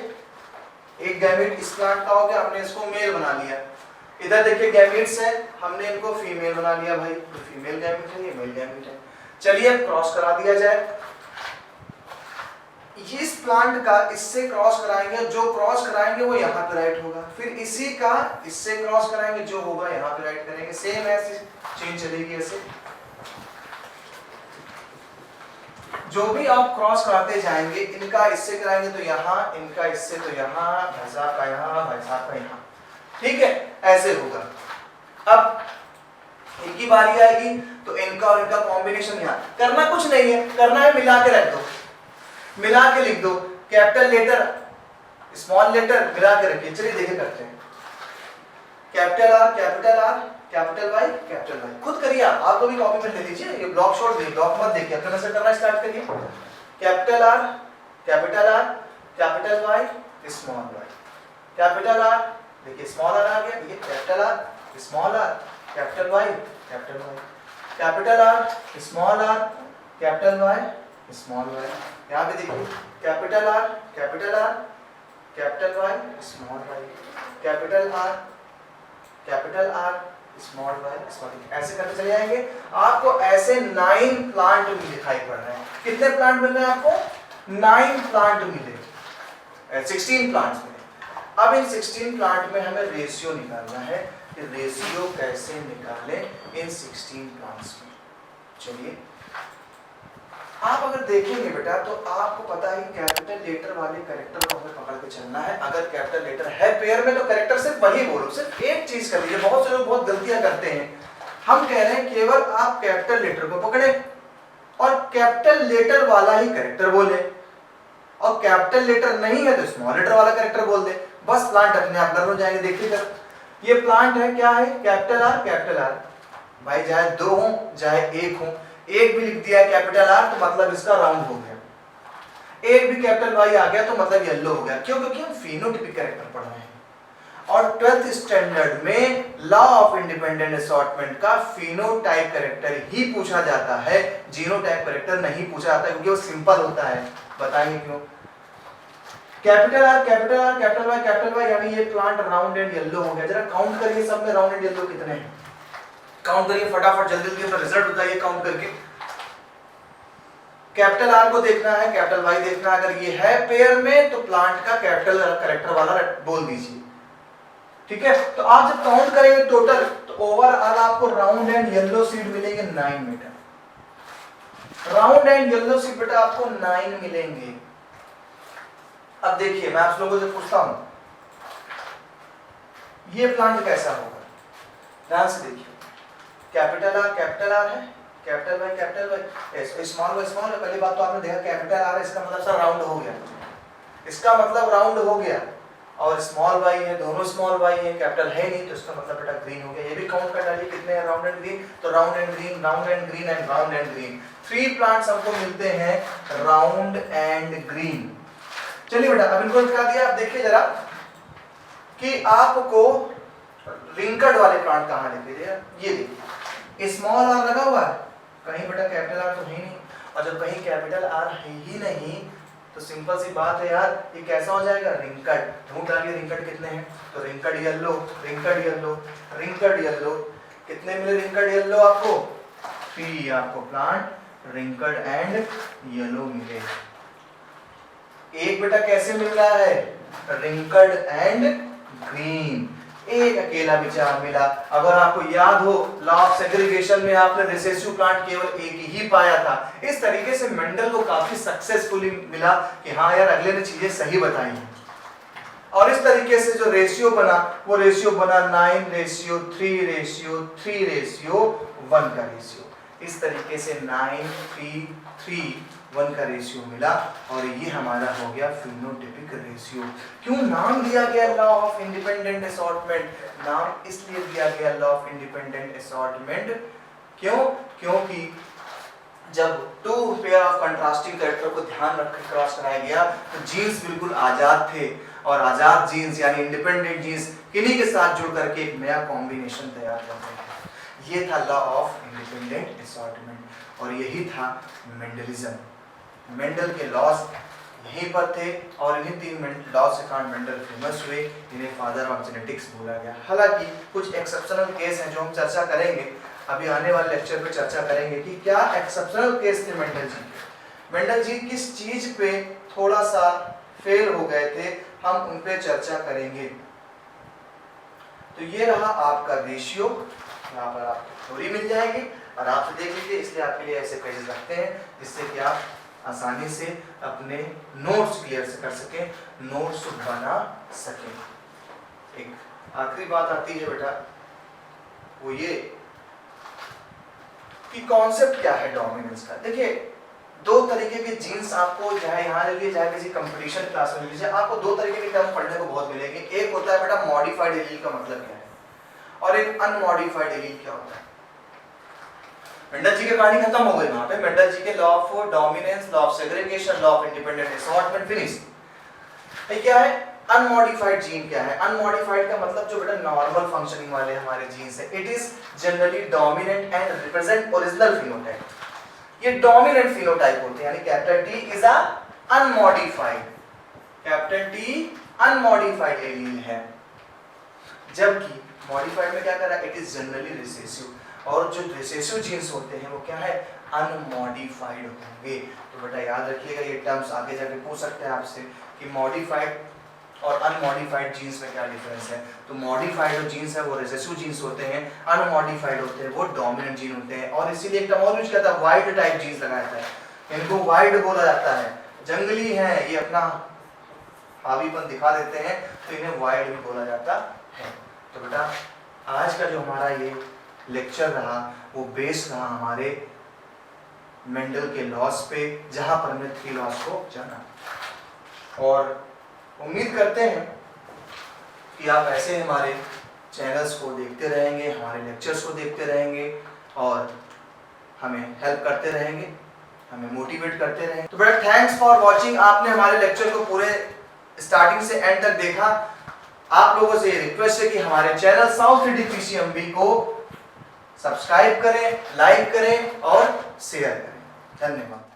एक गैमीट इस प्लांट का हो गया, हमने इसको मेल बना लिया। इधर देखिए गैमीट्स है, हमने इनको फीमेल बना लिया। भाई ये फीमेल गैमीट है, ये मेल गैमीट है। चलिए क्रॉस करा दिया जाए। इस प्लांट का इससे क्रॉस कराएंगे, जो क्रॉस कराएंगे वो यहाँ पे राइट होगा। फिर इसी का इससे क्रॉस कराएंगे, जो होगा यहाँ पे राइट करेंगे। सेम ऐसे चेंज चलेगी ऐसे। जो भी आप क्रॉस कराते जाएंगे, इनका इससे कराएंगे तो यहाँ, इनका इससे तो यहाँ, भैंसा का यहाँ, भैंसा का यहाँ। ठीक है, ऐसे होगा। अब इनकी बारी आएगी तो इनका और इनका कॉम्बिनेशन यहाँ। करना कुछ नहीं है, करना है मिला के रख दो, मिला के लिख दो। कैपिटल लेटर स्मॉल लेटर मिला के रखिए। चलिए देखे करते हैं। Capital R capital Y capital Y. खुद करिए, आप भी कॉपी में ले लीजिए। ये ब्लॉक शॉट देखिए, ब्लॉक मत देखिए, अपने से करना स्टार्ट करिए। Capital R capital Y small Y, capital R देखिए स्मॉल आर आ गया, ये capital R small R capital Y, capital R small R capital Y small Y. यहाँ पे देखिए capital R capital Y small Y, capital R small Y small, ऐसे करके चले जाएंगे। आपको ऐसे 9 प्लांट दिखाई पड़ रहे हैं। कितने प्लांट मिल रहे हैं आपको? 9 प्लांट मिले, 16 प्लांट्स मिले। अब इन 16 प्लांट में हमें रेशियो निकालना है कि रेशियो कैसे निकालें इन 16 प्लांट्स में। चलिए आप अगर देखेंगे बेटा तो आपको पता है कैपिटल लेटर वाले कैरेक्टर को हमें पकड़ के चलना है। अगर कैपिटल लेटर है पेयर में तो कैरेक्टर सिर्फ वही बोलो, सिर्फ एक चीज कर लीजिए। बहुत से लोग बहुत गलतियां करते हैं। हम कह रहे हैं केवल आप कैपिटल लेटर को पकड़े और कैपिटल लेटर वाला ही कैरेक्टर बोले, और कैपिटल लेटर नहीं है तो स्मॉल लेटर वाला कैरेक्टर बोल दे, बस प्लांट अपने आप लर्न हो जाएंगे। देखिएगा ये प्लांट है, क्या है? Capital R. भाई चाहे 2 हो चाहे 1 हो, एक भी लिख दिया कैपिटल आर तो मतलब इसका राउंड हो गया। एक भी कैपिटल वाई आ गया तो मतलब येलो हो गया। क्यों? क्योंकि हम फिनोटाइपिक कैरेक्टर पढ़ रहे हैं। और 12th स्टैंडर्ड में लॉ ऑफ इंडिपेंडेंट असॉर्टमेंट का फिनोटाइप कैरेक्टर ही पूछा जाता है, जीनोटाइप कैरेक्टर नहीं पूछा जाता क्योंकि वो सिंपल होता है। बताइए क्यों? कैपिटल आर वाई यानी ये प्लांट राउंड एंड येलो हो गया। जरा काउंट करिए सब में राउंड एंड येलो कितने हैं, काउंट करिए फटाफट, जल्दी जल्दी अपना रिजल्ट बताइए काउंट करके। कैपिटल आर को देखना है, कैपिटल वाई देखना है। अगर ये है पेयर में तो प्लांट का कैपिटल कैरेक्टर वाला बोल दीजिए, ठीक है? तो आप जब काउंट करेंगे टोटल तो ओवरऑल आपको राउंड एंड येलो सीड मिलेंगे 9 बेटा। राउंड एंड येलो सीड बेटा आपको 9 मिलेंगे। अब देखिए मैं आप लोगों से पूछता हूं ये प्लांट कैसा होगा, ध्यान से देखिए। कैपिटल आर है, कैपिटल वाई स्मॉल है। पहली बात तो आपने देखा कैपिटल आर है, इसका मतलब सर राउंड हो गया, इसका मतलब राउंड हो गया। और स्मॉल वाई है, दोनों स्मॉल वाई है, कैपिटल है नहीं तो इसका मतलब बेटा ग्रीन हो गया। ये भी काउंट कर डालिए कितने हैं राउंड एंड ग्रीन, तो round and green, round and green and round and green. 3 plants हमको मिलते हैं राउंड एंड ग्रीन। चलिए बेटा अब इनको दिखा दिया। आप देखिए जरा कि आपको रिंकड वाले प्लांट कहाँ लिखे थे। ये देखिए स्मॉल आर लगा हुआ है, कहीं बेटा कैपिटल आर तो है नहीं, और जब कहीं कैपिटल आर है ही नहीं तो सिंपल सी बात है यार, ये कैसा हो जाएगा? रिंकड। ढूंढ डालिए रिंकड कितने हैं, तो रिंकड येलो, कितने मिले रिंकड येलो आपको? 3 आपको प्लांट रिंकड एंड येलो मिले। एक बेटा कैसे मिल रहा है? रिंकड एंड ग्रीन, एक अकेला विचार मिला। अगर आपको याद हो लॉ ऑफ सेग्रीगेशन में आपने रिसेसिव प्लांट केवल एक ही पाया था। इस तरीके से मेंडल को काफी सक्सेसफुली मिला कि हाँ यार अगले ने चीजें सही बताई हैं। और इस तरीके से जो रेशियो बना वो रेशियो बना 9:3:3:1 का रेशियो। इस तरीके से 9:3:1 का रेशियो मिला और ये हमारा हो गया फिनोटाइपिक रेशियो। क्यों नाम दिया गया लॉ ऑफ इंडिपेंडेंट असॉर्टमेंट? नाम इसलिए दिया गया लॉ ऑफ इंडिपेंडेंट असॉर्टमेंट, क्यों? क्योंकि जब 2 पेयर ऑफ कंट्रास्टिंग कैरेक्टर को ध्यान रखकर क्रॉस कराया गया तो जीन्स बिल्कुल आजाद थे, और आजाद जीन्स यानी इंडिपेंडेंट जीन्स किन्हीं के साथ जुड़ करके एक नया कॉम्बिनेशन तैयार करते हैं। ये था लॉ ऑफ इंडिपेंडेंट असॉर्टमेंट और यही था मेंडलिज्म। मेंडल के लॉज यहीं पर थे और इन्हीं 3 लॉज के कारण मेंडल फेमस हुए, इन्हें फादर ऑफ जेनेटिक्स बोला गया। हालांकि कुछ एक्सेप्शनल केस हैं जो हम चर्चा करेंगे, अभी आने वाले लेक्चर पे चर्चा करेंगे कि क्या एक्सेप्शनल केस थे मेंडल जी के। मेंडल जी किस चीज पे थोड़ा सा फेल हो गए थे, हम उन पे चर्चा करेंगे। तो ये रहा आपका रेशियो, यहाँ पर आपको थ्योरी मिल जाएगी और आप देख लीजिए, इसलिए आपके लिए ऐसे पेजेस रखते हैं जिससे कि आप आसानी से अपने नोट्स क्लियर से कर सकें, नोट्स बना सकें। एक आखिरी बात आती है बेटा, वो ये कि कॉन्सेप्ट क्या है डोमिनेंस का। देखिए 2 तरीके के जीन्स आपको चाहे यहाँ ले लीजिए चाहे किसी कंपटीशन क्लास में लीजिए, आपको 2 तरीके के टर्म पढ़ने को बहुत मिलेंगे। एक होता है बेटा मॉडिफाइड एलील का मतलब क्या है, और एक अनमॉडिफाइड एलील क्या होता है। मेंडल जी की कहानी खत्म हो गई वहां पे, मेंडल जी के law of dominance, law of segregation, law of independent assortment finish. ये क्या है? अनमॉडिफाइड जीन क्या है? अनमॉडिफाइड का मतलब जो बेटा नॉर्मल फंक्शनिंग वाले हमारे जीन्स है। It is generally dominant and represent original phenotype. ये डोमिनेंट फिनोटाइप होते हैं, यानी capital T is a unmodified, capital T unmodified allele है, जबकि मॉडिफाइड में क्या कर रहा है, इट इज जनरली रिसेसिव, और जो रिसेसिव जीन्स होते हैं वो क्या है, अनमॉडिफाइड होंगे। तो बेटा याद रखिएगा, ये टर्म्स आगे जाके पूछ सकते हैं आपसे कि मॉडिफाइड और अनमॉडिफाइड जीन्स में क्या डिफरेंस है। तो मॉडिफाइड जो जीन्स है वो रिसेसिव जीन्स होते हैं, अनमॉडिफाइड होते हैं वो डोमिनेंट जीन होते हैं। और इसीलिए एक टर्म और यूज किया था, वाइल्ड टाइप जीन्स लगाया था, इनको वाइल्ड बोला जाता है, जंगली है, ये अपना हावीपन दिखा देते हैं, तो इन्हें वाइल्ड भी बोला जाता है। तो बेटा आज का जो हमारा ये लेक्चर रहा वो बेस रहा हमारे मेंडल के लॉस पे, जहां पर हमने 3 लॉस को जाना, और उम्मीद करते हैं कि आप ऐसे हमारे चैनल्स को देखते रहेंगे, हमारे लेक्चर्स को देखते रहेंगे और हमें हेल्प करते रहेंगे, हमें मोटिवेट करते रहेंगे। तो बेटा थैंक्स फॉर वॉचिंग, आपने हमारे लेक्चर को पूरे स्टार्टिंग से एंड तक देखा। आप लोगों से रिक्वेस्ट है कि हमारे चैनल साउथ सिटी पीसीएमबी को सब्सक्राइब करें, लाइक करें और शेयर करें। धन्यवाद।